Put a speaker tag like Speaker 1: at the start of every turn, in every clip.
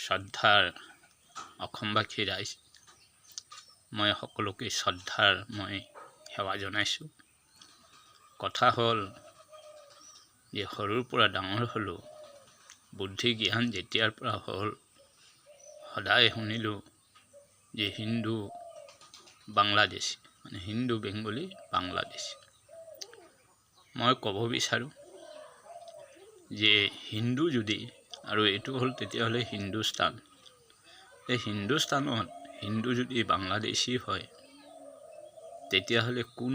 Speaker 1: শ্ৰদ্ধাৰ অসমবাসী ৰাইজ, মই সকলোকে শ্ৰদ্ধাৰ মই সেৱা জনাইছোঁ। কথা হ'ল যে সৰুৰ পৰা ডাঙৰ হ'লোঁ, বুদ্ধি জ্ঞান যেতিয়াৰ পৰা হ'ল, সদায় শুনিলোঁ যে হিন্দু বাংলাদেশী, মানে হিন্দু বেংগলী বাংলাদেশী। মই ক'ব বিচাৰোঁ যে হিন্দু যদি, আৰু এইটো হ'ল তেতিয়াহ'লে হিন্দুস্তান, এই হিন্দুস্তানত হিন্দু যদি বাংলাদেশী হয়, তেতিয়াহ'লে কোন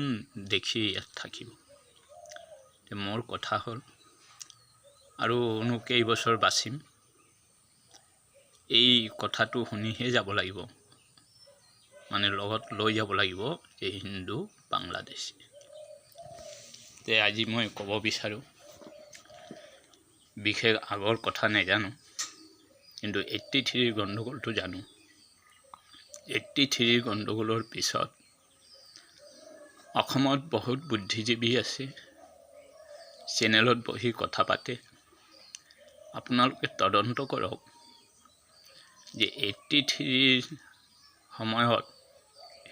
Speaker 1: দেশী ইয়াত থাকিব? মোৰ কথা হ'ল, আৰুনো কেইবছৰ বাচিম, এই কথাটো শুনিহে যাব লাগিব, মানে লগত লৈ যাব লাগিব যে হিন্দু বাংলাদেশী। আজি মই ক'ব বিচাৰোঁ, বিশেষ আগৰ কথা নাজানো, কিন্তু 83 গণ্ডগোলটো জানো। 83 গণ্ডগোলৰ পিছত অসমত বহুত বুদ্ধিজীৱী আছে, চেনেলত বহি কথা পাতে। আপোনালোকে তদন্ত কৰক যে 83 সময়ত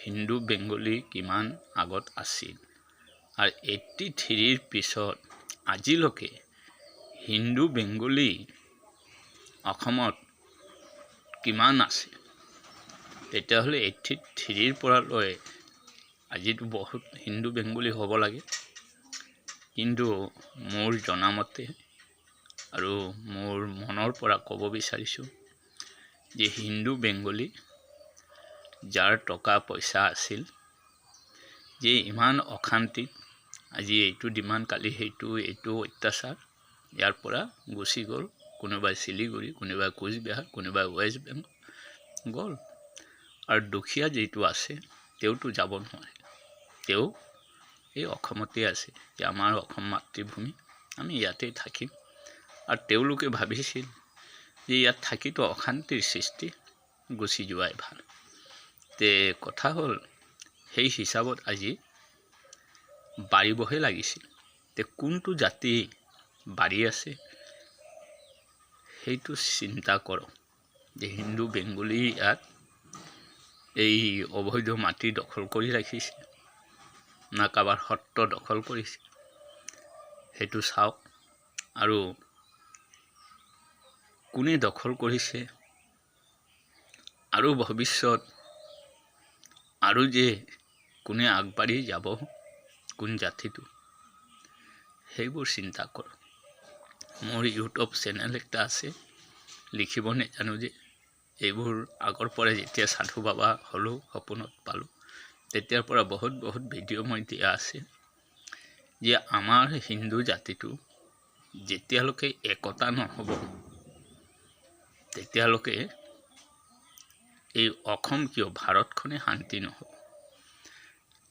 Speaker 1: হিন্দু বেংগলী কিমান আগত আছিল, আৰু 83 পিছত আজিলৈকে হিন্দু বেংগলী অসমত কিমান আছে। তেতিয়াহ'লে 83 পৰা লৈ আজিতো বহুত হিন্দু বেংগলী হ'ব লাগে। কিন্তু মোৰ জনামতে আৰু মোৰ মনৰ পৰা ক'ব বিচাৰিছোঁ যে হিন্দু বেংগলী যাৰ টকা পইচা আছিল, যে ইমান অশান্তিত, আজি এইটো ডিমাণ্ড, কালি সেইটো, এইটো অত্যাচাৰ, ইয়াৰ পৰা গুচি গ'ল। কোনোবাই শিলিগুৰি, কোনোবাই কোচবিহাৰ, কোনোবাই ৱেষ্ট বেংগল গ'ল। আৰু দুখীয়া যিটো আছে তেওঁতো যাব নোৱাৰে, তেওঁ এই অসমতে আছে, যে আমাৰ অসম মাতৃভূমি, আমি ইয়াতেই থাকিম। আৰু তেওঁলোকে ভাবিছিল যে ইয়াত থাকিতো অশান্তিৰ সৃষ্টি, গুচি যোৱাই ভাল। কথা হ'ল, সেই হিচাপত আজি বাঢ়িবহে লাগিছিল। কোনটো জাতি বাঢ়ি আছে সেইটো চিন্তা কৰক। যে হিন্দু বেংগলী ইয়াত এই অবৈধ মাটি দখল কৰি ৰাখিছে, না কাৰোবাৰ সত্ৰ দখল কৰিছে, সেইটো চাওক। আৰু কোনে দখল কৰিছে, আৰু ভৱিষ্যত আৰু যে কোনে আগবাঢ়ি যাব, কোন জাতিটো, সেইবোৰ চিন্তা কৰক। মোৰ ইউটিউব চেনেল এটা আছে, লিখিব নাজানো যে, এইবোৰ আগৰ পৰা যেতিয়া সাধু বাবা হ'লোঁ, সপোনত পালোঁ, তেতিয়াৰ পৰা বহুত ভিডিঅ' মই দিয়া আছে যে আমাৰ হিন্দু জাতিটো যেতিয়ালৈকে একতা নহ'ব, তেতিয়ালৈকে এই অসম কিয় ভাৰতখনে শান্তি নহ'ব।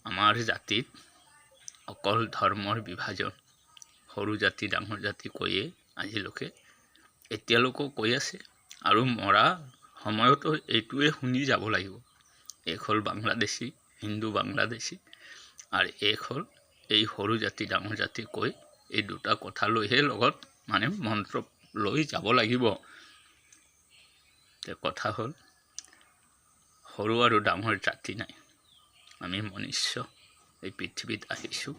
Speaker 1: আমাৰ জাতিত অকল ধৰ্মৰ বিভাজন, সৰু জাতি ডাঙৰ জাতি কৈয়ে আজিলৈকে, এতিয়ালৈকেও কৈ আছে, আৰু মৰা সময়তো এইটোৱে শুনি যাব লাগিব। এক হ'ল বাংলাদেশী, হিন্দু বাংলাদেশী, আৰু এক হ'ল এই সৰু জাতি ডাঙৰ জাতি কৈ, এই দুটা কথা লৈহে লগত মানে মন্ত্ৰ লৈ যাব লাগিব। কথা হ'ল, সৰু আৰু ডাঙৰ জাতি নাই, আমি মনুষ্য এই পৃথিৱীত আহিছোঁ,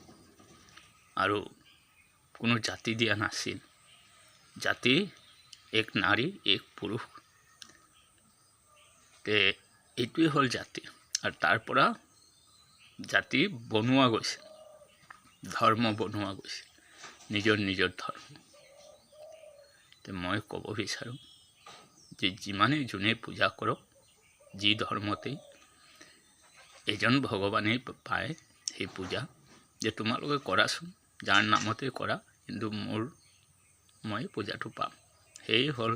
Speaker 1: আৰু কোনো জাতি দিয়া নাছিল। জাতি এক নাৰী, এক পুৰুষ, এইটোৱে হ'ল জাতি। আৰু তাৰ পৰা জাতি বনোৱা গৈছে, ধৰ্ম বনোৱা গৈছে, নিজৰ ধৰ্ম। মই ক'ব বিচাৰোঁ যে যিমানেই যোনে পূজা কৰক, যি ধৰ্মতেই এজন ভগৱানেই পায় সেই পূজা, যে তোমালোকে কৰাচোন, যাৰ নামতে কৰা, কিন্তু মই পূজাটো পাম। সেই হ'ল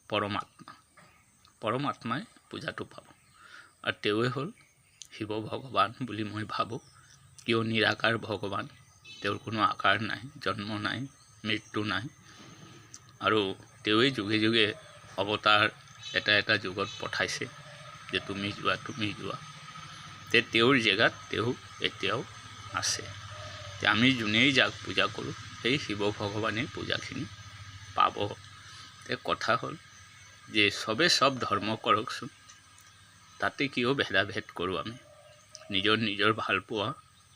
Speaker 1: পৰমাত্মা, পৰমাত্মাই পূজাটো পাব। আৰু তেওঁৱে হ'ল শিৱ ভগৱান বুলি মই ভাবোঁ। কিয় নিৰাকাৰ ভগৱান, তেওঁৰ কোনো আকাৰ নাই, জন্ম নাই, মৃত্যু নাই, আৰু তেওঁৱে যুগে যুগে অৱতাৰ এটা যুগত পঠাইছে যে তুমি যোৱা। তেওঁৰ জেগাত তেওঁ এতিয়াও আছে। আমি যোনেই যাক পূজা কৰোঁ, সেই শিৱ ভগৱানেই পূজাখিনি পাব। কথা হ'ল, যে চবে চব ধৰ্ম কৰকচোন, তাতে কিয় ভেদাভেদ কৰোঁ আমি। নিজৰ নিজৰ ভালপোৱা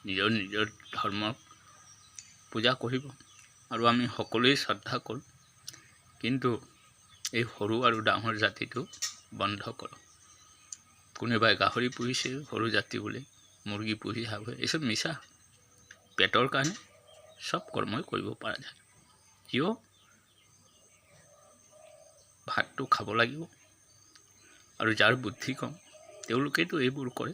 Speaker 1: নিজৰ নিজৰ ধৰ্মক পূজা কৰিব আৰু আমি সকলোৱে শ্ৰদ্ধা কৰোঁ, কিন্তু এই সৰু আৰু ডাঙৰ জাতিটো বন্ধ কৰক। কোনোবাই গাহৰি পুহিছে সৰু জাতি বুলি, মুৰ্গী পুহি খাব, এইচব মিছা। পেটৰ কাৰণে চব কৰ্মই কৰিব পৰা যায়। কিয় ভাতটো খাব লাগিব, আৰু যাৰ বুদ্ধি কম তেওঁলোকেতো এইবোৰ কৰে,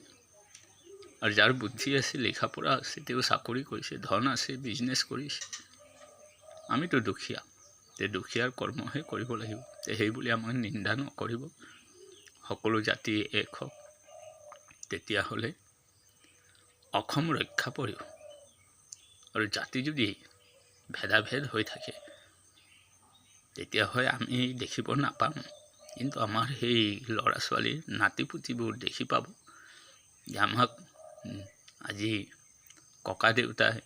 Speaker 1: আৰু যাৰ বুদ্ধি আছে, লিখা পঢ়া আছে, তেওঁ চাকৰি কৰিছে, ধন আছে, বিজনেছ কৰিছে। আমিতো দুখীয়া, তে দুখীয়াৰ কৰ্মহে কৰিব লাগিব। তে সেইবুলি আমাক নিন্দা নকৰিব। সকলো জাতি এক হওক, তেতিয়াহ'লে অসম ৰক্ষা পৰিব। আৰু জাতি যদি ভেদাভেদ হৈ থাকে তেতিয়াহ'লে আমি দেখিব নাপাম, কিন্তু আমাৰ সেই ল'ৰা ছোৱালীৰ নাতিপুতিবোৰ দেখি পাব যে আমাক আজি ককা দেউতাই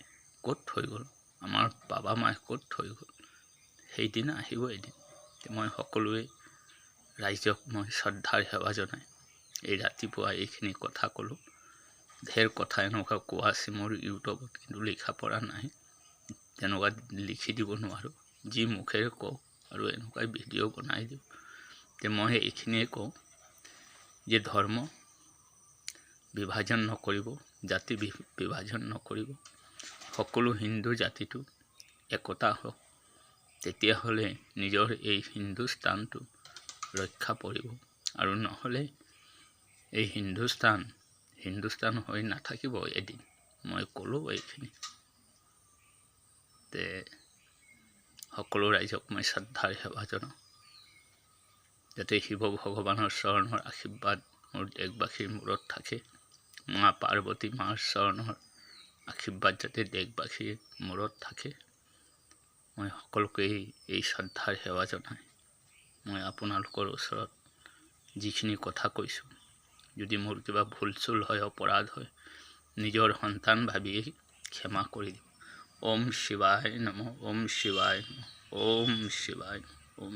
Speaker 1: ক'ত থৈ গ'ল, আমাৰ বাবা মায়ে ক'ত থৈ গ'ল। সেইদিনা আহিব এদিন। মই সকলোৱে ৰাইজক মই শ্ৰদ্ধাৰ সেৱা জনাই এই ৰাতিপুৱা এইখিনি কথা ক'লোঁ। ঢেৰ কথা এনেকুৱা কোৱা আছে মোৰ ইউটিউবত, কিন্তু লিখা পৰা নাই, তেনেকুৱা লিখি দিব নোৱাৰোঁ। যি মুখেৰে কওঁ আৰু এনেকুৱাই ভিডিঅ' বনাই দিওঁ। তে মই এইখিনিয়ে কওঁ যে ধৰ্ম বিভাজন নকৰিব, জাতি বিভাজন নকৰিব, সকলো হিন্দু জাতিটো একতা হওক, তেতিয়াহ'লে নিজৰ এই হিন্দুস্তানটো ৰক্ষা পৰিব। আৰু নহ'লে এই হিন্দুস্তান হৈ নাথাকিব এদিন। মই ক'লোঁ এইখিনি। তে সকলো ৰাইজক মই শ্ৰদ্ধাৰ সেৱা জনাওঁ, যাতে শিৱ ভগৱানৰ চৰণৰ আশীৰ্বাদ মোৰ দেশবাসীৰ মূৰত থাকে, মা পাৰ্বতী মাৰ চৰণৰ আশীৰ্বাদ যাতে দেশবাসীৰ মূৰত থাকে। মই সকলোকে এই শ্ৰদ্ধাৰ সেৱা জনাই মই আপোনালোকৰ ওচৰত যিখিনি কথা কৈছোঁ, যদি মোৰ কিবা ভুল চুল হয়, অপৰাধ হয়, নিজৰ সন্তান ভাবিয়েই ক্ষমা কৰি দিওঁ। ওম শিৱায় নমঃ, ওম শিৱায় নমঃ, ওম শিৱায় নমঃ, ওম